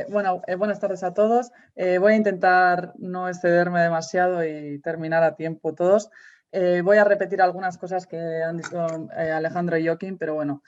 Buenas tardes a todos. Voy a intentar no excederme demasiado y terminar a tiempo todos. Voy a repetir algunas cosas que han dicho Alejandro y Joaquín, pero bueno,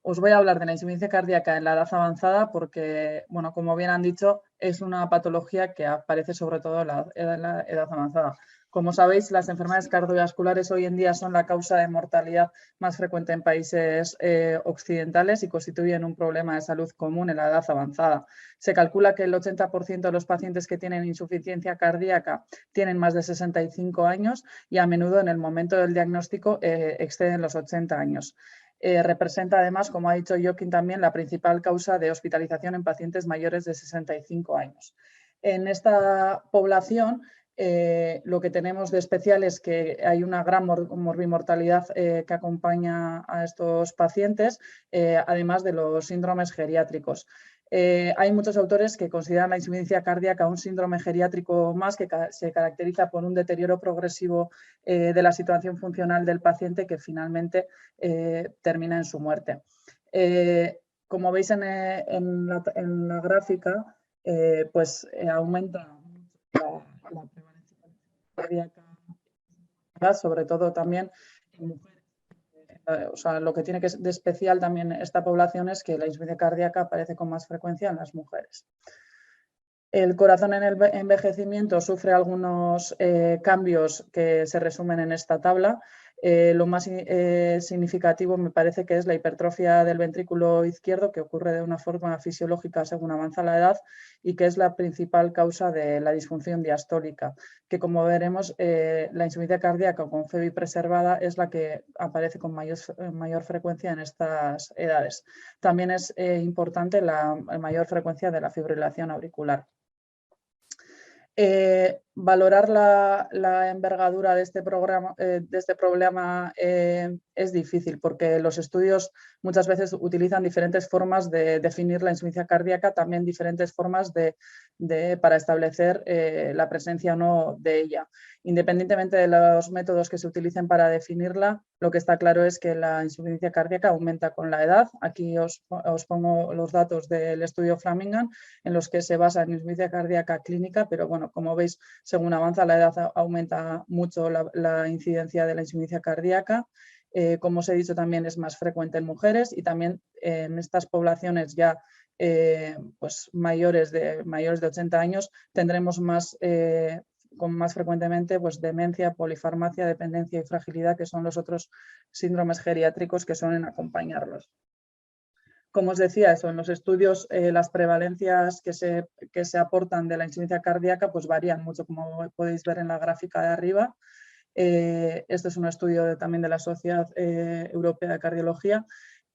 os voy a hablar de la insuficiencia cardíaca en la edad avanzada porque, bueno, como bien han dicho, es una patología que aparece sobre todo en la edad avanzada. Como sabéis, las enfermedades cardiovasculares hoy en día son la causa de mortalidad más frecuente en países occidentales y constituyen un problema de salud común en la edad avanzada. Se calcula que el 80% de los pacientes que tienen insuficiencia cardíaca tienen más de 65 años y a menudo en el momento del diagnóstico exceden los 80 años. Representa además, como ha dicho Joaquín también, la principal causa de hospitalización en pacientes mayores de 65 años. En esta población, lo que tenemos de especial es que hay una gran morbimortalidad que acompaña a estos pacientes, además de los síndromes geriátricos. Hay muchos autores que consideran la insuficiencia cardíaca un síndrome geriátrico más que se caracteriza por un deterioro progresivo de la situación funcional del paciente que finalmente termina en su muerte. Como veis en la gráfica, pues aumenta la prevalencia cardíaca, sobre todo también en mujeres. O sea, lo que tiene que de especial también esta población es que la insuficiencia cardíaca aparece con más frecuencia en las mujeres. El corazón en el envejecimiento sufre algunos cambios que se resumen en esta tabla. Lo más significativo me parece que es la hipertrofia del ventrículo izquierdo, que ocurre de una forma fisiológica según avanza la edad y que es la principal causa de la disfunción diastólica, que como veremos la insuficiencia cardíaca con FEBI preservada es la que aparece con mayor frecuencia en estas edades. También es importante la mayor frecuencia de la fibrilación auricular. Valorar la envergadura de este problema es difícil porque los estudios muchas veces utilizan diferentes formas de definir la insuficiencia cardíaca, también diferentes formas para establecer la presencia o no de ella. Independientemente de los métodos que se utilicen para definirla, lo que está claro es que la insuficiencia cardíaca aumenta con la edad. Aquí os pongo los datos del estudio Framingham, en los que se basa en insuficiencia cardíaca clínica, pero bueno, como veis, según avanza la edad aumenta mucho la incidencia de la insuficiencia cardíaca. Como os he dicho, también es más frecuente en mujeres y también en estas poblaciones ya pues mayores de 80 años tendremos más frecuentemente pues, demencia, polifarmacia, dependencia y fragilidad, que son los otros síndromes geriátricos que suelen acompañarlos. Como os decía, eso, en los estudios las prevalencias que se aportan de la insuficiencia cardíaca pues varían mucho, como podéis ver en la gráfica de arriba. Este es un estudio también de la Sociedad Europea de Cardiología,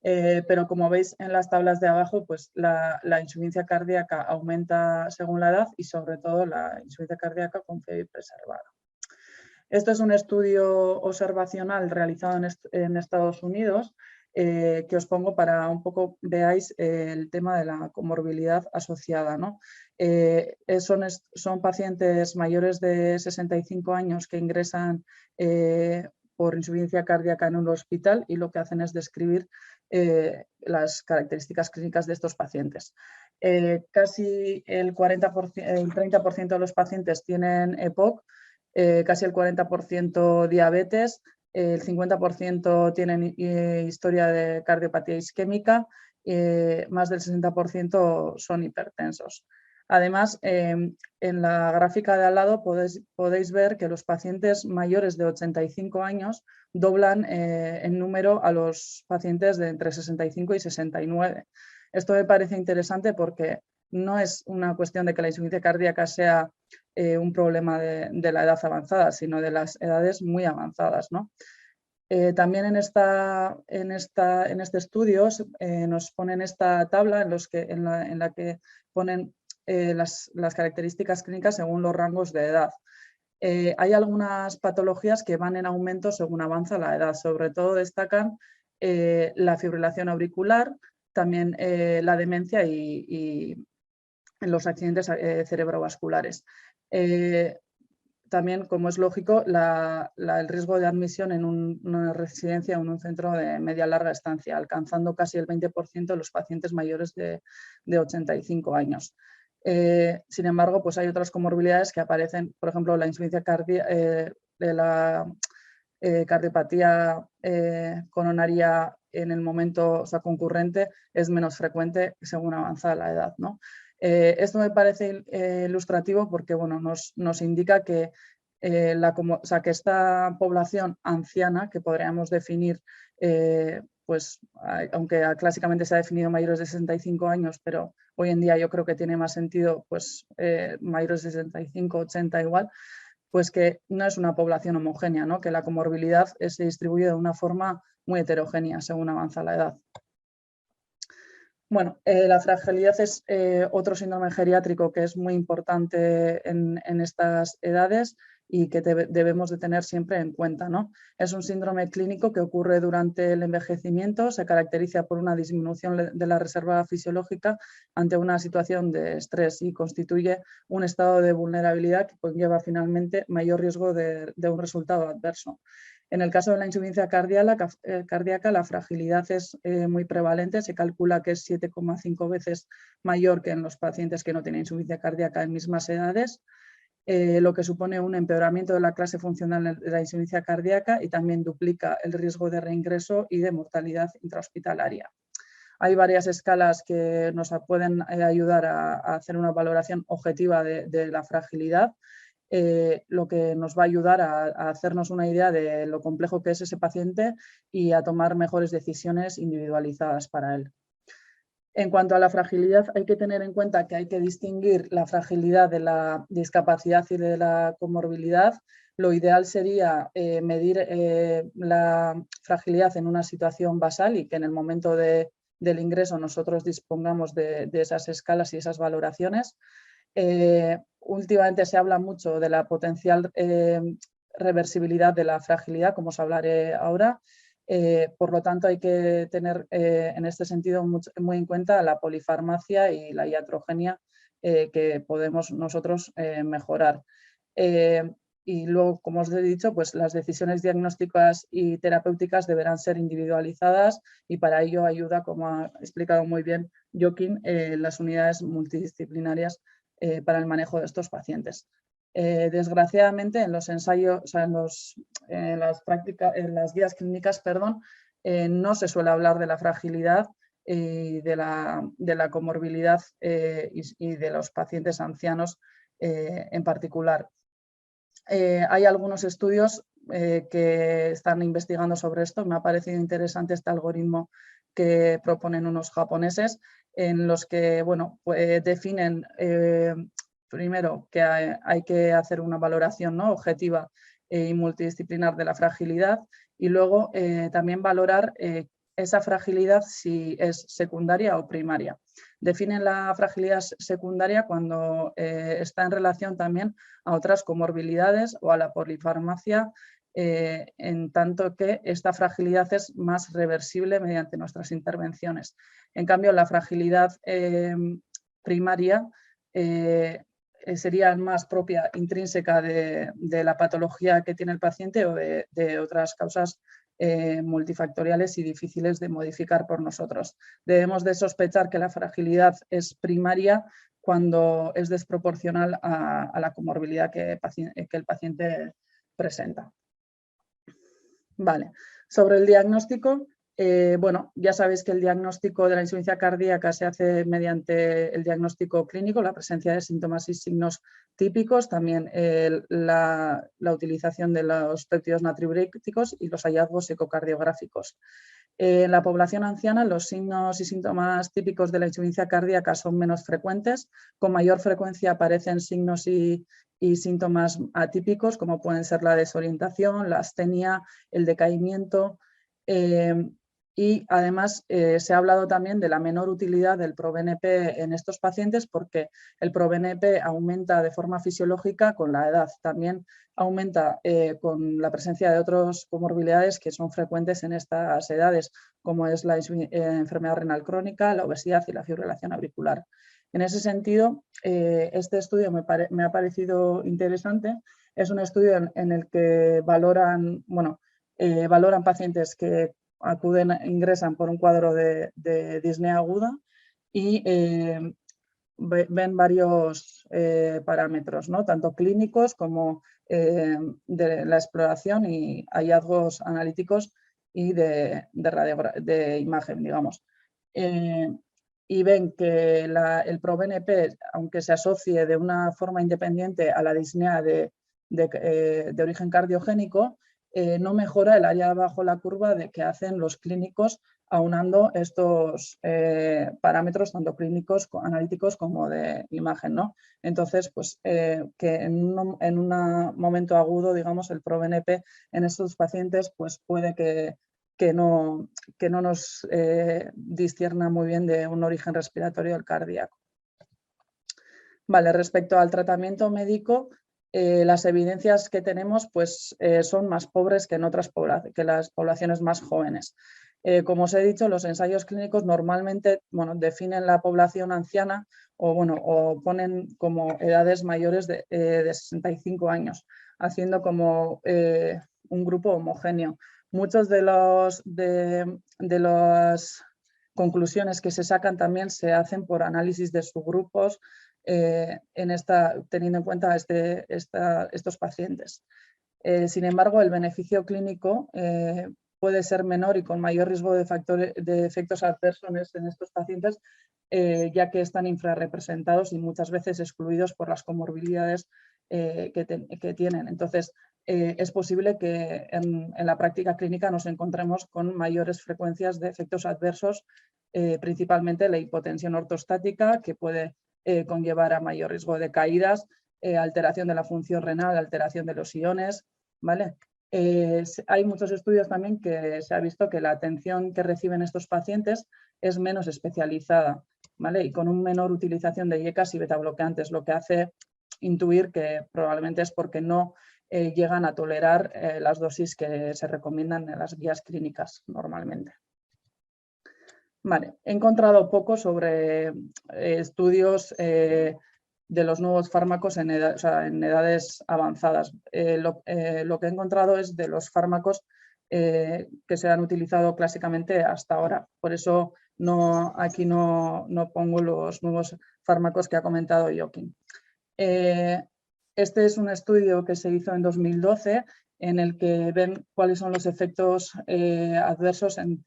pero como veis en las tablas de abajo, pues la insuficiencia cardíaca aumenta según la edad y sobre todo la insuficiencia cardíaca con FEBI preservada. Esto es un estudio observacional realizado en Estados Unidos, que os pongo para un poco veáis el tema de la comorbilidad asociada, ¿no? Son pacientes mayores de 65 años que ingresan por insuficiencia cardíaca en un hospital y lo que hacen es describir las características clínicas de estos pacientes. Casi el 30% de los pacientes tienen EPOC, casi el 40% diabetes, el 50% tienen historia de cardiopatía isquémica, más del 60% son hipertensos. Además, en la gráfica de al lado podéis ver que los pacientes mayores de 85 años doblan en número a los pacientes de entre 65 y 69. Esto me parece interesante porque no es una cuestión de que la insuficiencia cardíaca sea un problema de la edad avanzada, sino de las edades muy avanzadas, ¿no? También en este estudio nos ponen esta tabla en la que ponen las características clínicas según los rangos de edad. Hay algunas patologías que van en aumento según avanza la edad, sobre todo destacan la fibrilación auricular, también la demencia y los accidentes cerebrovasculares. también, como es lógico, el riesgo de admisión en una residencia o en un centro de media larga estancia, alcanzando casi el 20% de los pacientes mayores de 85 años. Sin embargo, pues hay otras comorbilidades que aparecen, por ejemplo, la insuficiencia cardíaca, de la cardiopatía coronaria en el momento, o sea, concurrente, es menos frecuente según avanza la edad, ¿no? Esto me parece ilustrativo porque, bueno, nos indica que, que esta población anciana, que podríamos definir, pues, aunque clásicamente se ha definido mayores de 65 años, pero hoy en día yo creo que tiene más sentido, pues, mayores de 65, 80 igual, pues que no es una población homogénea, ¿no? Que la comorbilidad se distribuye de una forma muy heterogénea según avanza la edad. Bueno, la fragilidad es otro síndrome geriátrico que es muy importante en estas edades y que debemos de tener siempre en cuenta, ¿no? Es un síndrome clínico que ocurre durante el envejecimiento, se caracteriza por una disminución de la reserva fisiológica ante una situación de estrés y constituye un estado de vulnerabilidad que conlleva finalmente mayor riesgo de un resultado adverso. En el caso de la insuficiencia cardíaca, la fragilidad es muy prevalente, se calcula que es 7,5 veces mayor que en los pacientes que no tienen insuficiencia cardíaca en mismas edades, lo que supone un empeoramiento de la clase funcional de la insuficiencia cardíaca y también duplica el riesgo de reingreso y de mortalidad intrahospitalaria. Hay varias escalas que nos pueden ayudar a hacer una valoración objetiva de la fragilidad. Lo que nos va a ayudar a hacernos una idea de lo complejo que es ese paciente y a tomar mejores decisiones individualizadas para él. En cuanto a la fragilidad, hay que tener en cuenta que hay que distinguir la fragilidad de la discapacidad y de la comorbilidad. Lo ideal sería medir la fragilidad en una situación basal y que en el momento del ingreso nosotros dispongamos de esas escalas y esas valoraciones. Últimamente se habla mucho de la potencial reversibilidad de la fragilidad, como os hablaré ahora. Por lo tanto, hay que tener en este sentido muy en cuenta la polifarmacia y la iatrogenia que podemos nosotros mejorar. Y luego, como os he dicho, pues las decisiones diagnósticas y terapéuticas deberán ser individualizadas y para ello ayuda, como ha explicado muy bien Joaquín, las unidades multidisciplinarias para el manejo de estos pacientes. Desgraciadamente, en los ensayos, o sea, en las guías clínicas, perdón, no se suele hablar de la fragilidad y de la comorbilidad y de los pacientes ancianos en particular. Hay algunos estudios que están investigando sobre esto. Me ha parecido interesante este algoritmo que proponen unos japoneses en los que, bueno, pues definen primero que hay que hacer una valoración, ¿no?, objetiva y multidisciplinar de la fragilidad y luego también valorar esa fragilidad si es secundaria o primaria. Definen la fragilidad secundaria cuando está en relación también a otras comorbilidades o a la polifarmacia, en tanto que esta fragilidad es más reversible mediante nuestras intervenciones. En cambio, la fragilidad primaria sería más propia, intrínseca de la patología que tiene el paciente o de otras causas multifactoriales y difíciles de modificar por nosotros. Debemos de sospechar que la fragilidad es primaria cuando es desproporcional a la comorbilidad que el paciente presenta. Vale. Sobre el diagnóstico, bueno, ya sabéis que el diagnóstico de la insuficiencia cardíaca se hace mediante el diagnóstico clínico, la presencia de síntomas y signos típicos, también la utilización de los péptidos natriuréticos y los hallazgos ecocardiográficos. En la población anciana, los signos y síntomas típicos de la insuficiencia cardíaca son menos frecuentes. Con mayor frecuencia aparecen signos y síntomas atípicos, como pueden ser la desorientación, la astenia, el decaimiento. Y además se ha hablado también de la menor utilidad del ProBNP en estos pacientes porque el ProBNP aumenta de forma fisiológica con la edad. También aumenta con la presencia de otras comorbilidades que son frecuentes en estas edades, como es la enfermedad renal crónica, la obesidad y la fibrilación auricular. En ese sentido, este estudio me ha parecido interesante Es un estudio en el que valoran, valoran pacientes que ingresan por un cuadro de disnea aguda y ven varios parámetros, ¿no? Tanto clínicos como de la exploración y hallazgos analíticos y de imagen, digamos. Y ven que el ProBNP, aunque se asocie de una forma independiente a la disnea de origen cardiogénico, no mejora el área bajo la curva que hacen los clínicos aunando estos parámetros tanto clínicos, analíticos como de imagen, ¿no? Entonces, pues que en un momento agudo, digamos, el ProBNP en estos pacientes pues puede que no nos discierna muy bien de un origen respiratorio del cardíaco. Vale, respecto al tratamiento médico, las evidencias que tenemos pues, son más pobres que en que las poblaciones más jóvenes. Como os he dicho, los ensayos clínicos normalmente definen la población anciana o ponen como edades mayores de 65 años, haciendo como un grupo homogéneo. Muchos de las conclusiones que se sacan también se hacen por análisis de subgrupos teniendo en cuenta estos pacientes. Sin embargo, el beneficio clínico puede ser menor y con mayor riesgo de efectos adversos en estos pacientes, ya que están infrarrepresentados y muchas veces excluidos por las comorbilidades que tienen. Entonces, es posible que en la práctica clínica nos encontremos con mayores frecuencias de efectos adversos, principalmente la hipotensión ortostática, que puede conllevar a mayor riesgo de caídas, alteración de la función renal, alteración de los iones, ¿vale? Hay muchos estudios también que se ha visto que la atención que reciben estos pacientes es menos especializada, ¿vale? Y con una menor utilización de IECAs y betabloqueantes, lo que hace intuir que probablemente es porque no llegan a tolerar las dosis que se recomiendan en las guías clínicas normalmente. Vale, he encontrado poco sobre estudios de los nuevos fármacos en edades avanzadas. Lo que he encontrado es de los fármacos que se han utilizado clásicamente hasta ahora. Por eso aquí no pongo los nuevos fármacos que ha comentado Joaquín. Este es un estudio que se hizo en 2012 en el que ven cuáles son los efectos adversos en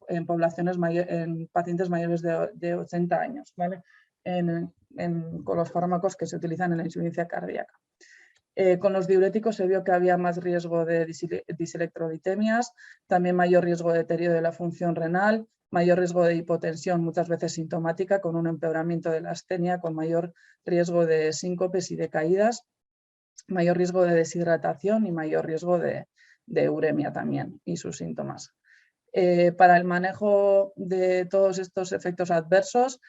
pacientes mayores de 80 años, ¿vale? Con los fármacos que se utilizan en la insuficiencia cardíaca. Con los diuréticos se vio que había más riesgo de diselectrolitemias, también mayor riesgo de deterioro de la función renal, mayor riesgo de hipotensión, muchas veces sintomática, con un empeoramiento de la astenia, con mayor riesgo de síncopes y de caídas, mayor riesgo de deshidratación y mayor riesgo de uremia también y sus síntomas. Para el manejo de todos estos efectos adversos,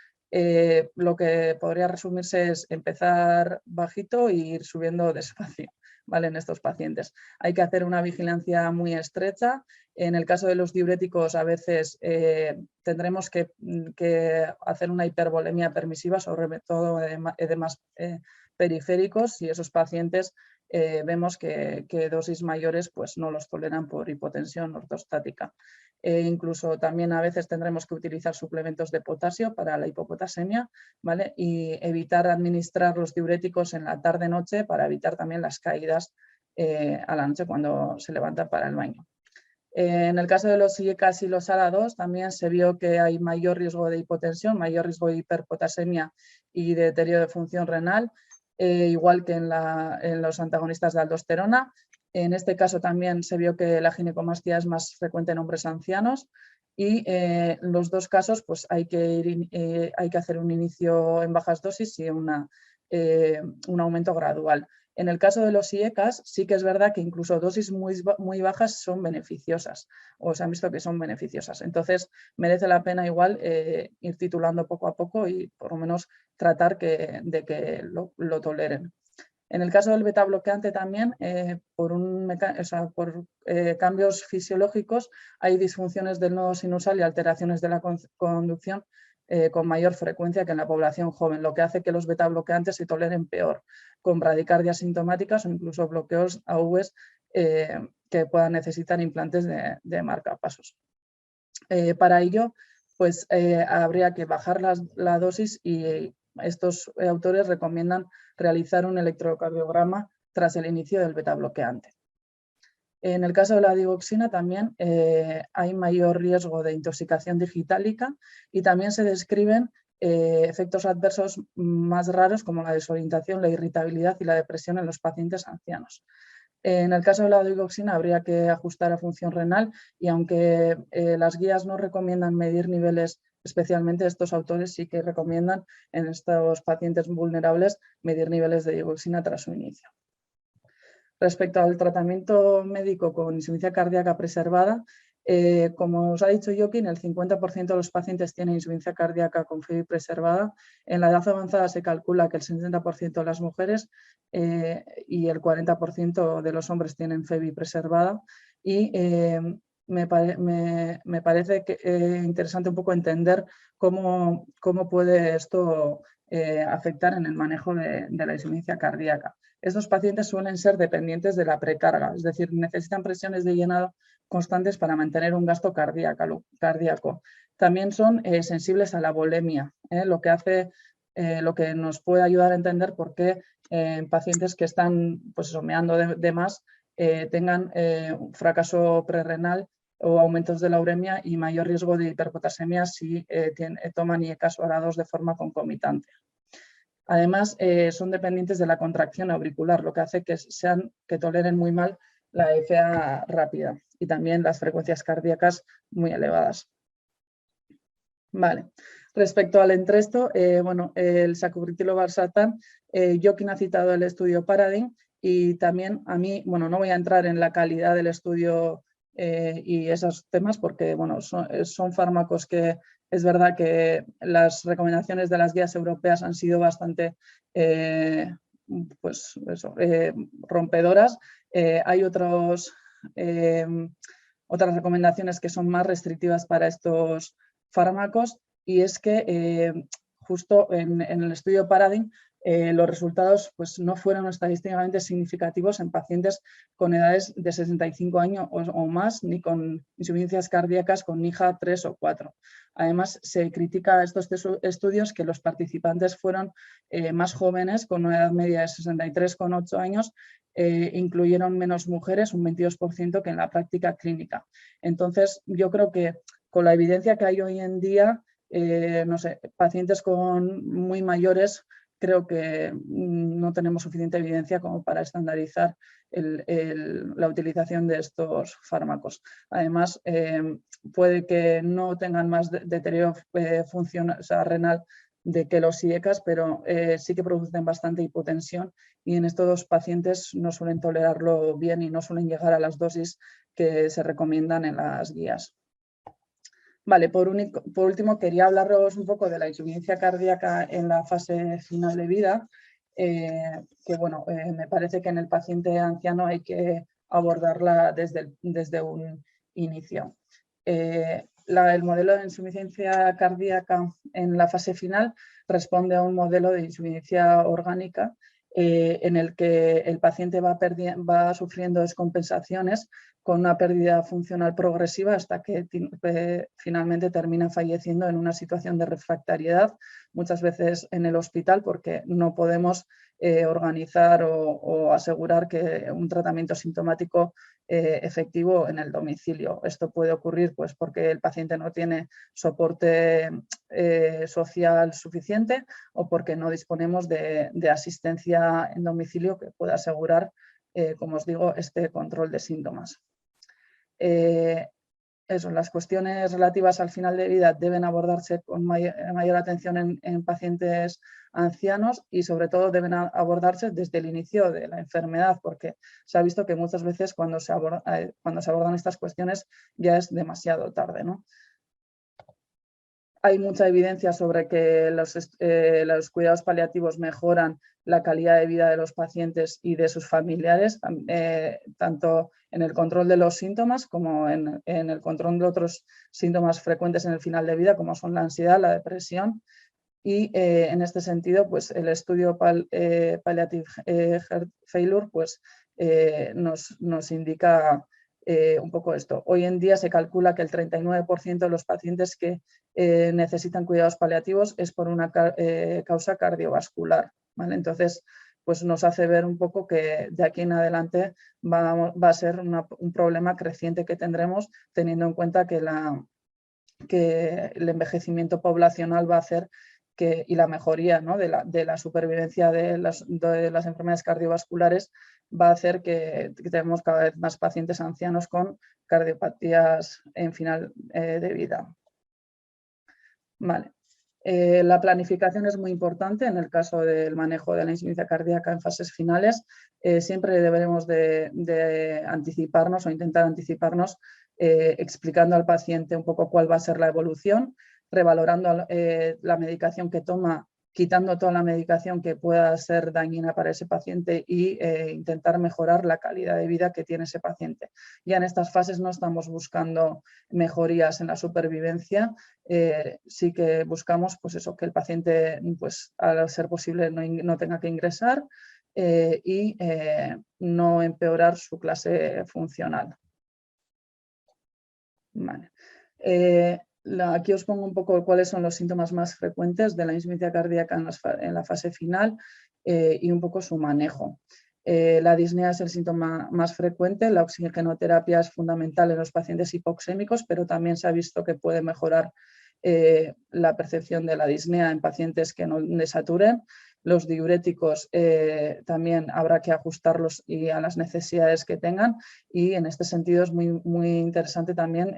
lo que podría resumirse es empezar bajito e ir subiendo despacio, ¿vale? En estos pacientes. Hay que hacer una vigilancia muy estrecha. En el caso de los diuréticos, a veces tendremos que hacer una hipervolemia permisiva, sobre todo edemas periféricos, y esos pacientes vemos que dosis mayores pues, no los toleran por hipotensión ortostática. Incluso también a veces tendremos que utilizar suplementos de potasio para la hipopotasemia, ¿vale? Y evitar administrar los diuréticos en la tarde-noche para evitar también las caídas a la noche cuando se levantan para el baño. En el caso de los IECAs y los ALA2 también se vio que hay mayor riesgo de hipotensión, mayor riesgo de hiperpotasemia y de deterioro de función renal, igual que en los antagonistas de aldosterona. En este caso también se vio que la ginecomastia es más frecuente en hombres ancianos y en los dos casos pues, hay que hacer un inicio en bajas dosis y un aumento gradual. En el caso de los IECAs sí que es verdad que incluso dosis muy bajas son beneficiosas o se han visto que son beneficiosas. Entonces merece la pena igual ir titulando poco a poco y por lo menos tratar de que lo toleren. En el caso del beta bloqueante también, por cambios fisiológicos, hay disfunciones del nodo sinusal y alteraciones de la conducción con mayor frecuencia que en la población joven, lo que hace que los betabloqueantes se toleren peor, con bradicardias sintomáticas o incluso bloqueos AVs que puedan necesitar implantes de marcapasos. Para ello, pues habría que bajar la dosis y estos autores recomiendan realizar un electrocardiograma tras el inicio del betabloqueante. En el caso de la digoxina también hay mayor riesgo de intoxicación digitálica y también se describen efectos adversos más raros como la desorientación, la irritabilidad y la depresión en los pacientes ancianos. En el caso de la digoxina habría que ajustar a función renal y aunque las guías no recomiendan medir niveles, especialmente estos autores sí que recomiendan en estos pacientes vulnerables medir niveles de digoxina tras su inicio. Respecto al tratamiento médico con insuficiencia cardíaca preservada, como os ha dicho Joaquín, el 50% de los pacientes tienen insuficiencia cardíaca con FEBI preservada. En la edad avanzada se calcula que el 60% de las mujeres y el 40% de los hombres tienen FEBI preservada. Y me parece interesante un poco entender cómo puede esto afectar en el manejo de la insuficiencia cardíaca. Estos pacientes suelen ser dependientes de la precarga, es decir, necesitan presiones de llenado constantes para mantener un gasto cardíaco. También son sensibles a la volemia, lo que nos puede ayudar a entender por qué pacientes que están pues, meando de más tengan un fracaso prerrenal o aumentos de la uremia y mayor riesgo de hiperpotasemia si toman IECAS orados de forma concomitante. Además, son dependientes de la contracción auricular, lo que hace que toleren muy mal la FA rápida y también las frecuencias cardíacas muy elevadas. Vale. Respecto al Entresto, el sacubitril/valsartán, Joaquín ha citado el estudio Paradigm y también a mí, no voy a entrar en la calidad del estudio y esos temas porque son fármacos que es verdad que las recomendaciones de las guías europeas han sido bastante rompedoras. Hay otras recomendaciones que son más restrictivas para estos fármacos y es que justo en el estudio Paradigm los resultados pues, no fueron estadísticamente significativos en pacientes con edades de 65 años o más, ni con insuficiencias cardíacas con NIHA 3 o 4. Además, se critica a estos estudios que los participantes fueron más jóvenes, con una edad media de 63,8 años, incluyeron menos mujeres, un 22%, que en la práctica clínica. Entonces, yo creo que con la evidencia que hay hoy en día, pacientes muy mayores, creo que no tenemos suficiente evidencia como para estandarizar la utilización de estos fármacos. Además, puede que no tengan más deterioro renal de que los IECAS, pero sí que producen bastante hipotensión y en estos pacientes no suelen tolerarlo bien y no suelen llegar a las dosis que se recomiendan en las guías. Vale, por último quería hablaros un poco de la insuficiencia cardíaca en la fase final de vida, me parece que en el paciente anciano hay que abordarla desde un inicio. El modelo de insuficiencia cardíaca en la fase final responde a un modelo de insuficiencia orgánica en el que el paciente va sufriendo descompensaciones con una pérdida funcional progresiva hasta que finalmente termina falleciendo en una situación de refractariedad, muchas veces en el hospital porque no podemos organizar o asegurar que un tratamiento sintomático efectivo en el domicilio. Esto puede ocurrir pues, porque el paciente no tiene soporte social suficiente o porque no disponemos de asistencia en domicilio que pueda asegurar, como os digo, este control de síntomas. Las cuestiones relativas al final de vida deben abordarse con mayor atención en pacientes ancianos y sobre todo deben abordarse desde el inicio de la enfermedad porque se ha visto que muchas veces cuando se abordan estas cuestiones ya es demasiado tarde, ¿no? hay mucha evidencia sobre que los cuidados paliativos mejoran la calidad de vida de los pacientes y de sus familiares, tanto en el control de los síntomas como en el control de otros síntomas frecuentes en el final de vida, como son la ansiedad, la depresión. Y en este sentido, pues el estudio Palliative Heart Failure pues, nos indica un poco esto. Hoy en día se calcula que el 39% de los pacientes que necesitan cuidados paliativos es por una causa cardiovascular, ¿vale? Entonces, pues nos hace ver un poco que de aquí en adelante va a ser un problema creciente que tendremos, teniendo en cuenta que el envejecimiento poblacional va a hacer y la mejoría, ¿no?, de la supervivencia de las enfermedades cardiovasculares va a hacer que tenemos cada vez más pacientes ancianos con cardiopatías en final de vida. Vale. La planificación es muy importante en el caso del manejo de la insuficiencia cardíaca en fases finales. Siempre deberemos de anticiparnos o intentar anticiparnos explicando al paciente un poco cuál va a ser la evolución, revalorando la medicación que toma, quitando toda la medicación que pueda ser dañina para ese paciente e intentar mejorar la calidad de vida que tiene ese paciente. Ya en estas fases no estamos buscando mejorías en la supervivencia, sí que buscamos pues eso, que el paciente, pues, al ser posible, no tenga que ingresar y no empeorar su clase funcional. Vale. Aquí os pongo un poco cuáles son los síntomas más frecuentes de la insuficiencia cardíaca en la fase final y un poco su manejo. La disnea es el síntoma más frecuente, la oxigenoterapia es fundamental en los pacientes hipoxémicos, pero también se ha visto que puede mejorar la percepción de la disnea en pacientes que no desaturen. Los diuréticos también habrá que ajustarlos a las necesidades que tengan, y en este sentido es muy interesante también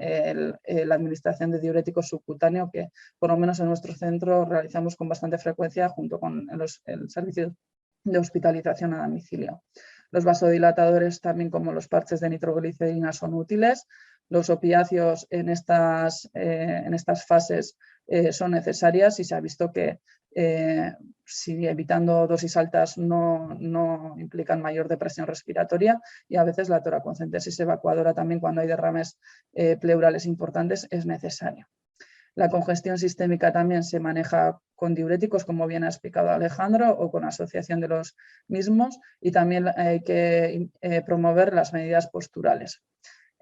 la administración de diuréticos subcutáneos, que por lo menos en nuestro centro realizamos con bastante frecuencia junto con el servicio de hospitalización a domicilio. Los vasodilatadores, también como los parches de nitroglicerina, son útiles. Los opiáceos en estas fases son necesarias y se ha visto que si evitando dosis altas no implican mayor depresión respiratoria, y a veces la toracentesis evacuadora también cuando hay derrames pleurales importantes es necesaria. La congestión sistémica también se maneja con diuréticos, como bien ha explicado Alejandro, o con asociación de los mismos, y también hay que promover las medidas posturales.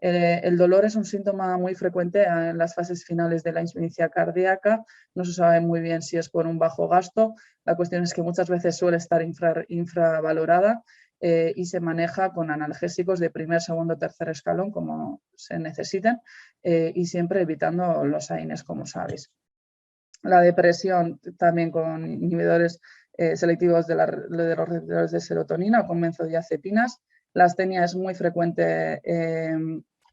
El dolor es un síntoma muy frecuente en las fases finales de la insuficiencia cardíaca. No se sabe muy bien si es por un bajo gasto. La cuestión es que muchas veces suele estar infravalorada y se maneja con analgésicos de primer, segundo, tercer escalón, como se necesiten, y siempre evitando los AINES, como sabéis. La depresión también con inhibidores selectivos de los receptores de serotonina o con benzodiazepinas. La astenia es muy frecuente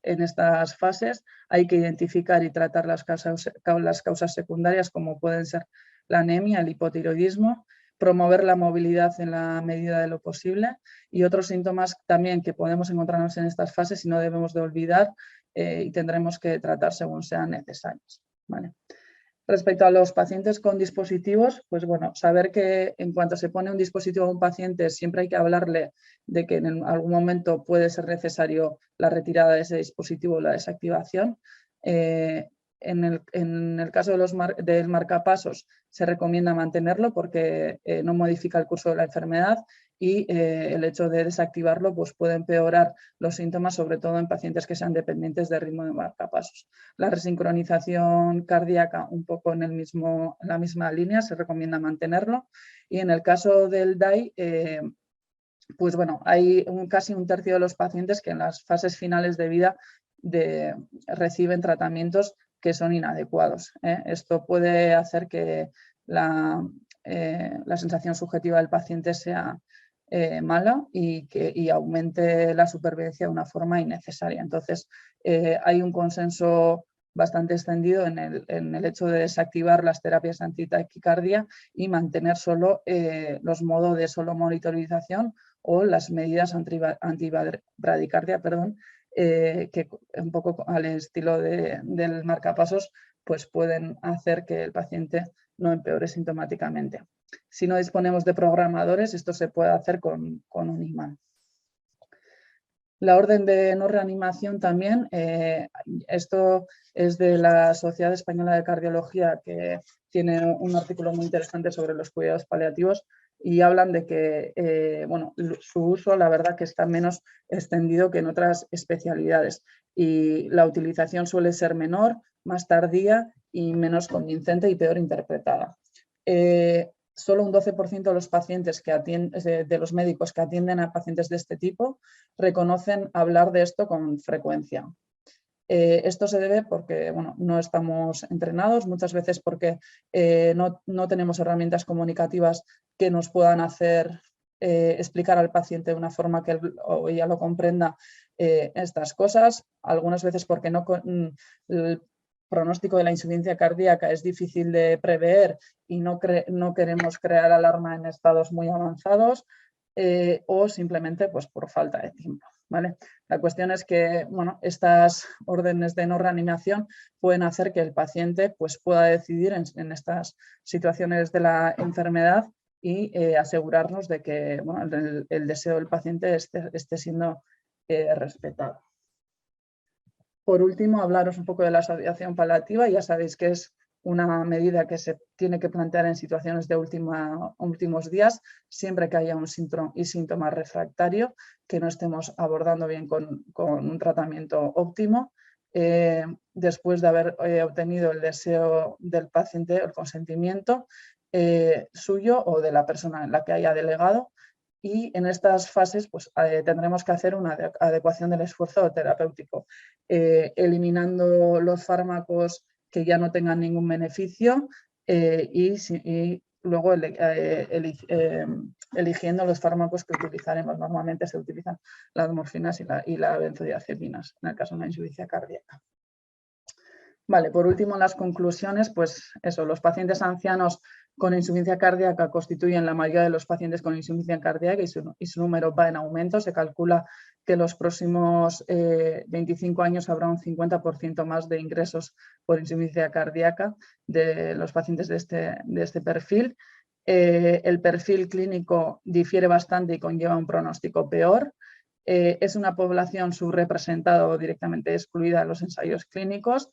en estas fases. Hay que identificar y tratar las causas secundarias, como pueden ser la anemia, el hipotiroidismo, promover la movilidad en la medida de lo posible, y otros síntomas también que podemos encontrarnos en estas fases y no debemos de olvidar y tendremos que tratar según sean necesarios. ¿Vale? Respecto a los pacientes con dispositivos, pues bueno, saber que en cuanto se pone un dispositivo a un paciente siempre hay que hablarle de que en algún momento puede ser necesario la retirada de ese dispositivo o la desactivación. En el caso del marcapasos se recomienda mantenerlo porque no modifica el curso de la enfermedad, y el hecho de desactivarlo pues puede empeorar los síntomas, sobre todo en pacientes que sean dependientes de ritmo de marcapasos. La resincronización cardíaca, un poco en la misma línea, se recomienda mantenerlo, y en el caso del DAI, pues bueno, hay casi un tercio de los pacientes que en las fases finales de vida reciben tratamientos que son inadecuados. Esto puede hacer que la sensación subjetiva del paciente sea mala y aumente la supervivencia de una forma innecesaria. Entonces, hay un consenso bastante extendido en el hecho de desactivar las terapias antitaquicardia y mantener solo los modos de solo monitorización o las medidas antibradicardia, que un poco al estilo del marcapasos pues pueden hacer que el paciente no empeore sintomáticamente. Si no disponemos de programadores, esto se puede hacer con un imán. La orden de no reanimación también, esto es de la Sociedad Española de Cardiología, que tiene un artículo muy interesante sobre los cuidados paliativos y hablan de que bueno, su uso la verdad que está menos extendido que en otras especialidades y la utilización suele ser menor, más tardía y menos convincente y peor interpretada. Solo un 12% de los pacientes de los médicos que atienden a pacientes de este tipo reconocen hablar de esto con frecuencia. Esto se debe porque bueno, no estamos entrenados, muchas veces porque no tenemos herramientas comunicativas que nos puedan hacer explicar al paciente de una forma que él o ella lo comprenda estas cosas, algunas veces porque el pronóstico de la insuficiencia cardíaca es difícil de prever y no queremos crear alarma en estados muy avanzados o simplemente pues, por falta de tiempo. ¿Vale? La cuestión es que bueno, estas órdenes de no reanimación pueden hacer que el paciente pues, pueda decidir en estas situaciones de la enfermedad y asegurarnos de que bueno, el deseo del paciente esté siendo respetado. Por último, hablaros un poco de la sedación paliativa. Ya sabéis que es una medida que se tiene que plantear en situaciones de últimos días, siempre que haya un síntoma refractario, que no estemos abordando bien con un tratamiento óptimo. Después de haber obtenido el deseo del paciente, el consentimiento suyo o de la persona en la que haya delegado, y en estas fases pues, tendremos que hacer una adecuación del esfuerzo terapéutico, eliminando los fármacos que ya no tengan ningún beneficio y luego eligiendo los fármacos que utilizaremos. Normalmente se utilizan las morfinas y las benzodiazepinas en el caso de una insuficiencia cardíaca. Vale, por último, las conclusiones, pues eso, los pacientes ancianos con insuficiencia cardíaca constituyen la mayoría de los pacientes con insuficiencia cardíaca y su número va en aumento. Se calcula que en los próximos 25 años habrá un 50% más de ingresos por insuficiencia cardíaca de los pacientes de este perfil. El perfil clínico difiere bastante y conlleva un pronóstico peor. Es una población subrepresentada o directamente excluida de los ensayos clínicos.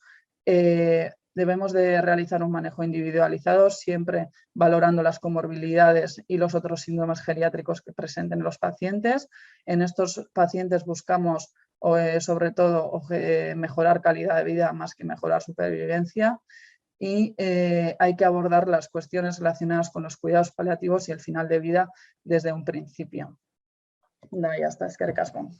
Debemos de realizar un manejo individualizado, siempre valorando las comorbilidades y los otros síndromes geriátricos que presenten los pacientes. En estos pacientes buscamos sobre todo mejorar calidad de vida más que mejorar supervivencia y hay que abordar las cuestiones relacionadas con los cuidados paliativos y el final de vida desde un principio. Ya está, eskerrik asko.